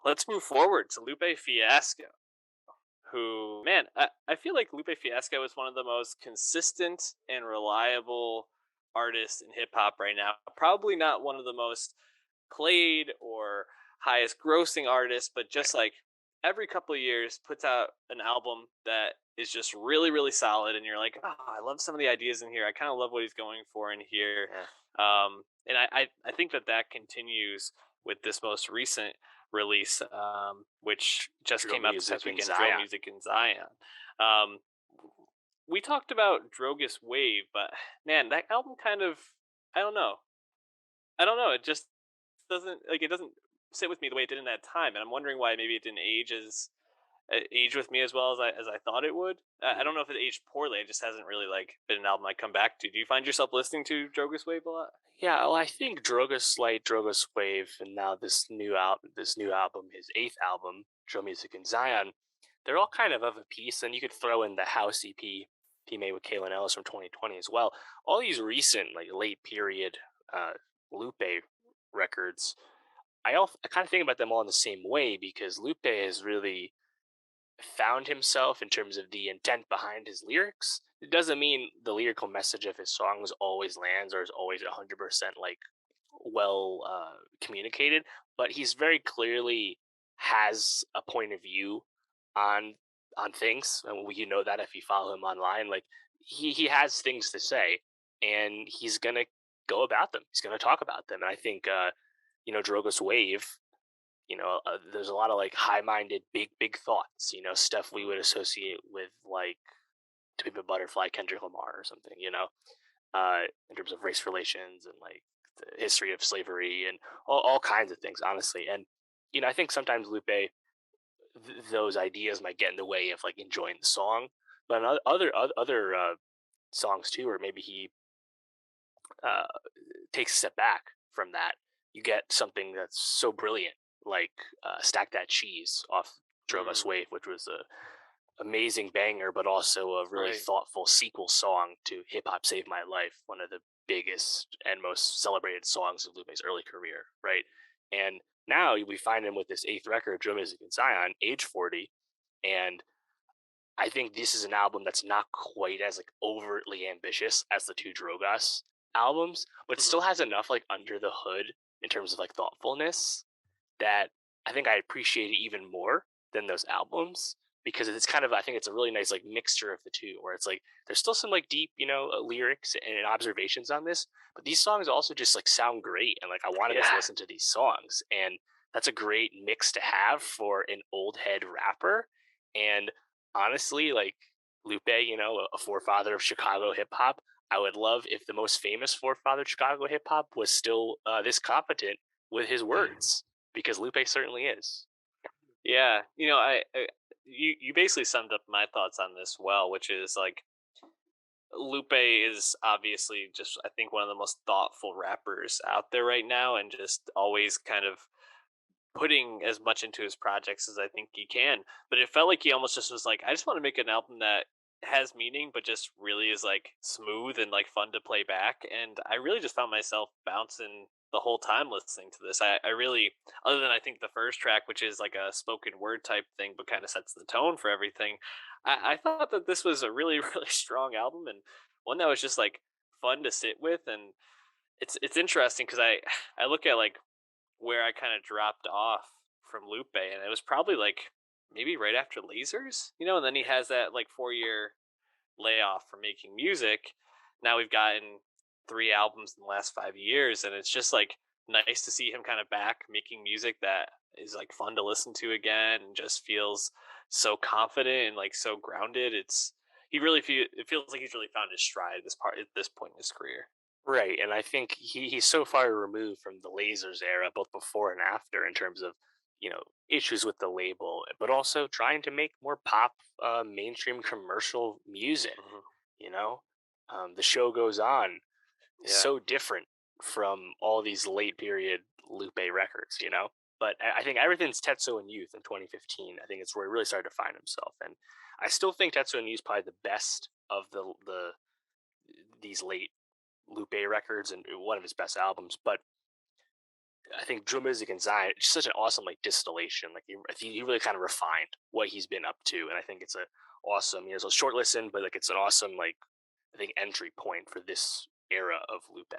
let's move forward to Lupe Fiasco, who, man, I feel like Lupe Fiasco is one of the most consistent and reliable artists in hip hop right now. Probably not one of the most played or highest grossing artists, but just like every couple of years puts out an album that is just really, really solid. And you're like, oh, I love some of the ideas in here. I kind of love what he's going for in here. Yeah. And I think that that continues with this most recent release, which just Drill came out this music past in weekend, Drill Zion. Music in Zion. Um, we talked about Drogus Wave, but man, that album kind of, I don't know. I don't know. It just doesn't like it doesn't sit with me the way it did in that time, and I'm wondering why maybe it didn't age with me as well as I thought it would. I Mhm. don't know if it aged poorly. It just hasn't really like been an album I come back to. Do you find yourself listening to Drogus Wave a lot? Yeah, well, I think Drogus Light, Drogus Wave, and now this new album, his eighth album, Drill Music in Zion, they're all kind of a piece. And you could throw in the House EP he made with Kalen Ellis from 2020 as well. All these recent, like late period uh, Lupe records, I kind of think about them all in the same way because Lupe has really found himself in terms of the intent behind his lyrics. It doesn't mean the lyrical message of his songs always lands or is always 100% like well communicated, but he's very clearly has a point of view on things, and you know that if you follow him online, like he has things to say, and he's gonna go about them. He's gonna talk about them, and I think Drogus Wave, there's a lot of like high-minded, big thoughts. Stuff we would associate with like To Pimp a Butterfly, Kendrick Lamar, or something. In terms of race relations and like the history of slavery and all kinds of things, honestly. And I think sometimes Lupe, those ideas might get in the way of like enjoying the song, but on other songs too, or maybe he uh, takes a step back from that, you get something that's so brilliant, like Stack That Cheese off Drove Us Mm, Wave, which was a amazing banger, but also a really right. thoughtful sequel song to Hip Hop Saved My Life, one of the biggest and most celebrated songs of Lupe's early career, right? And now we find him with this eighth record, Drum Music in Zion, age 40, and I think this is an album that's not quite as like overtly ambitious as the two Drogas albums, but still Mhm. has enough like under the hood in terms of like thoughtfulness that I think I appreciate it even more than those albums because it's kind of, I think it's a really nice like mixture of the two where it's like there's still some like deep lyrics and observations on this, but these songs also just like sound great and like I want to just Yeah. listen to these songs, and that's a great mix to have for an old head rapper. And honestly, like Lupe, a forefather of Chicago hip hop, I would love if the most famous forefather of Chicago hip hop was still this competent with his words, because Lupe certainly is. Yeah. You basically summed up my thoughts on this well, which is like Lupe is obviously just I think one of the most thoughtful rappers out there right now, and just always kind of putting as much into his projects as I think he can. But it felt like he almost just was like, I just want to make an album that has meaning, but just really is like smooth and like fun to play back. And I really just found myself bouncing the whole time listening to this. I really, other than I think the first track, which is like a spoken word type thing, but kind of sets the tone for everything. I thought that this was a really, really strong album and one that was just like fun to sit with. And it's interesting because I look at like where I kind of dropped off from Lupe, and it was probably like maybe right after Lasers, and then he has that like 4 year layoff from making music. Now we've gotten 3 albums in the last 5 years, and it's just like nice to see him kind of back making music that is like fun to listen to again and just feels so confident and like so grounded. It feels like he's really found his stride at this point in his career. Right, and I think he's so far removed from the Lasers era, both before and after, in terms of issues with the label, but also trying to make more pop, mainstream commercial music. Mhm. You know, the show goes on is Yeah. so different from all these late period Lupe records. But I think everything's Tetsuo and Youth in 2015. I think it's where he really started to find himself, and I still think Tetsuo and Youth is probably the best of the these late Lupe records and one of his best albums. But I think drill music and Zion, it's such an awesome like distillation. Like he really kind of refined what he's been up to, and I think it's a awesome. It's a short listen, but like it's an awesome like I think entry point for this era of Lupe.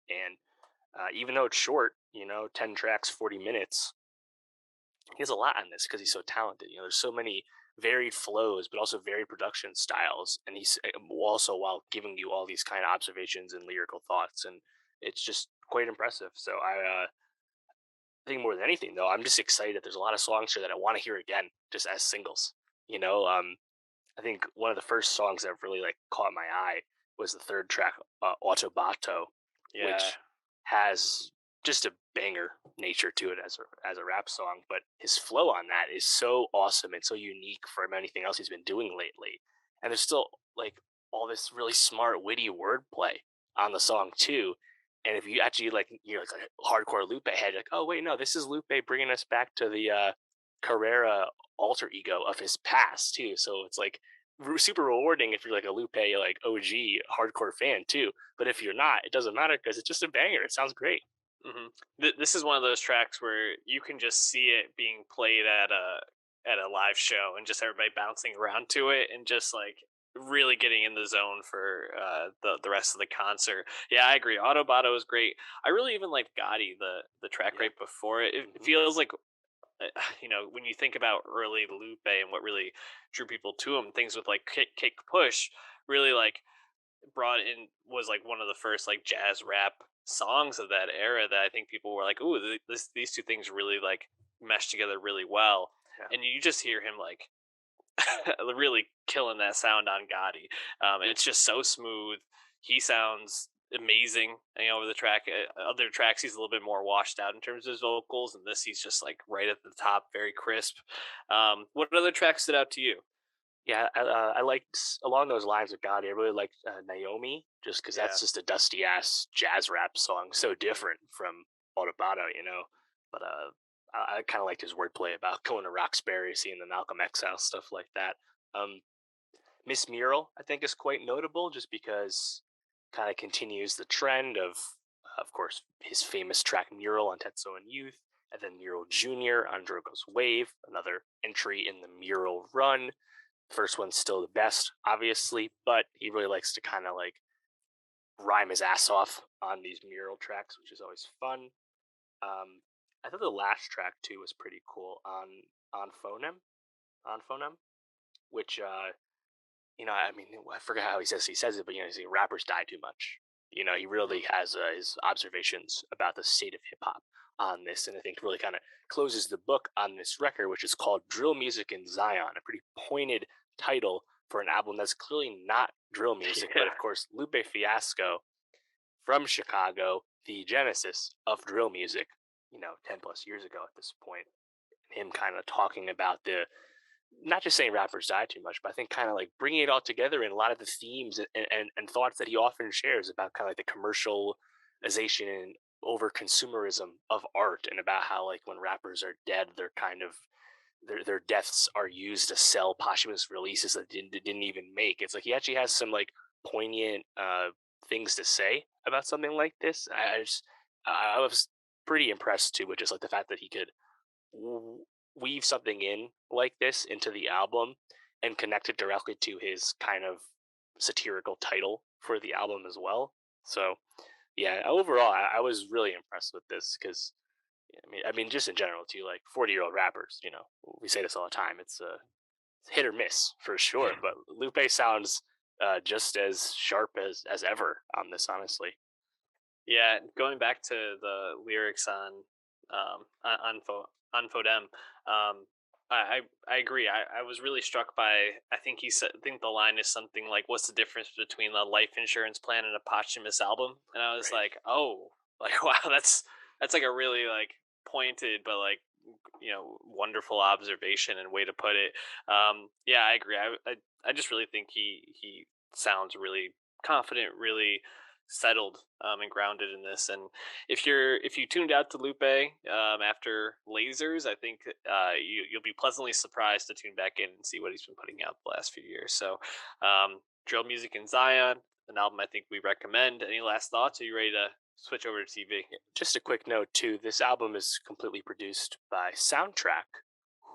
And even though it's short, 10 tracks, 40 minutes, he has a lot on this because he's so talented. There's so many varied flows, but also varied production styles, and he's also while giving you all these kind of observations and lyrical thoughts, and it's just quite impressive. So I think more than anything, though, I'm just excited that there's a lot of songs here that I want to hear again, just as singles. I think one of the first songs that really like caught my eye was the third track, Autobato, Yeah. which has just a banger nature to it as a rap song. But his flow on that is so awesome and so unique from anything else he's been doing lately. And there's still like all this really smart, witty wordplay on the song too. And if you actually like you're like a hardcore Lupe head, like, oh wait, no, this is Lupe bringing us back to the Carrera alter ego of his past too. So it's like super rewarding if you're like a Lupe like OG hardcore fan too. But if you're not, it doesn't matter because it's just a banger. It sounds great. This is one of those tracks where you can just see it being played at a live show and just everybody bouncing around to it and just like really getting in the zone for the rest of the concert. Yeah, I agree. Autobotto is great. I really even like Gotti, the track Yeah. right before it. It Hmm. feels like when you think about early Lupe and what really drew people to him, things with like kick push really like brought in was like one of the first like jazz rap songs of that era that I think people were like, "Ooh, these two things really like mesh together really well." Yeah. And you just hear him like really killing that sound on Gotti. It's just so smooth. He sounds amazing. Over the track, other tracks he's a little bit more washed out in terms of his vocals, and this he's just like right at the top, very crisp. What other tracks stood out to you? Yeah, I liked along those lines with Gotti. I really liked Naomi, just because Yeah. that's just a dusty ass jazz rap song, so Mhm. different from Autobahna. But I kind of liked his wordplay about going to Roxbury, seeing the Malcolm X house, stuff like that. Um, Miss Mural, I think, is quite notable, just because kind of continues the trend of course, his famous track Mural on Tetsuo and Youth, and then Mural Junior on Drogo's Wave, another entry in the Mural run. First one's still the best, obviously, but he really likes to kind of like rhyme his ass off on these mural tracks, which is always fun. Um, I thought the last track too was pretty cool on Phonem, on Phonem, which I mean, I forget how he says it, but rappers die too much. He really has his observations about the state of hip hop on this, and I think really kind of closes the book on this record, which is called "Drill Music in Zion," a pretty pointed title for an album that's clearly not drill music, but Yeah. of course, Lupe Fiasco from Chicago, the genesis of drill music. 10 plus years ago at this point, him kind of talking about the not just saying rappers die too much, but I think kind of like bringing it all together in a lot of the themes and thoughts that he often shares about kind of like the commercialization and over consumerism of art, and about how like when rappers are dead, they're kind of their deaths are used to sell posthumous releases that didn't even make. It's like he actually has some like poignant things to say about something like this. I was pretty impressed too with just like the fact that he could w- weave something in like this into the album and connect it directly to his kind of satirical title for the album as well. So yeah, overall, I was really impressed with this because I mean, just in general too, like 40-year-old rappers, we say this all the time. It's hit or miss for sure, but Lupe sounds just as sharp as ever on this, honestly. Yeah, going back to the lyrics on Fodem, I agree. I was really struck by. I think he said. I think the line is something like, "What's the difference between a life insurance plan and a posthumous album?" And I was Right. like, "Oh, like wow, that's like a really like pointed but like wonderful observation and way to put it." Yeah, I agree. I just really think he sounds really confident, really settled and grounded in this. And if you tuned out to Lupe after Lasers, I think you'll be pleasantly surprised to tune back in and see what he's been putting out the last few years. So, drill music in Zion, an album I think we recommend. Any last thoughts? Are you ready to switch over to TV. Just a quick note too, this album is completely produced by Soundtrack,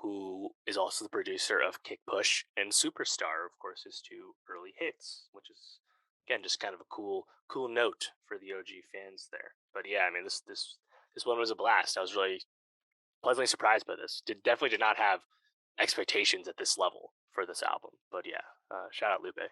who is also the producer of Kick Push and Superstar, of course, his two early hits, which is again just kind of a cool note for the OG fans there. But yeah, I mean this one was a blast. I was really pleasantly surprised by this. Definitely did not have expectations at this level for this album. But yeah, shout out Lupe.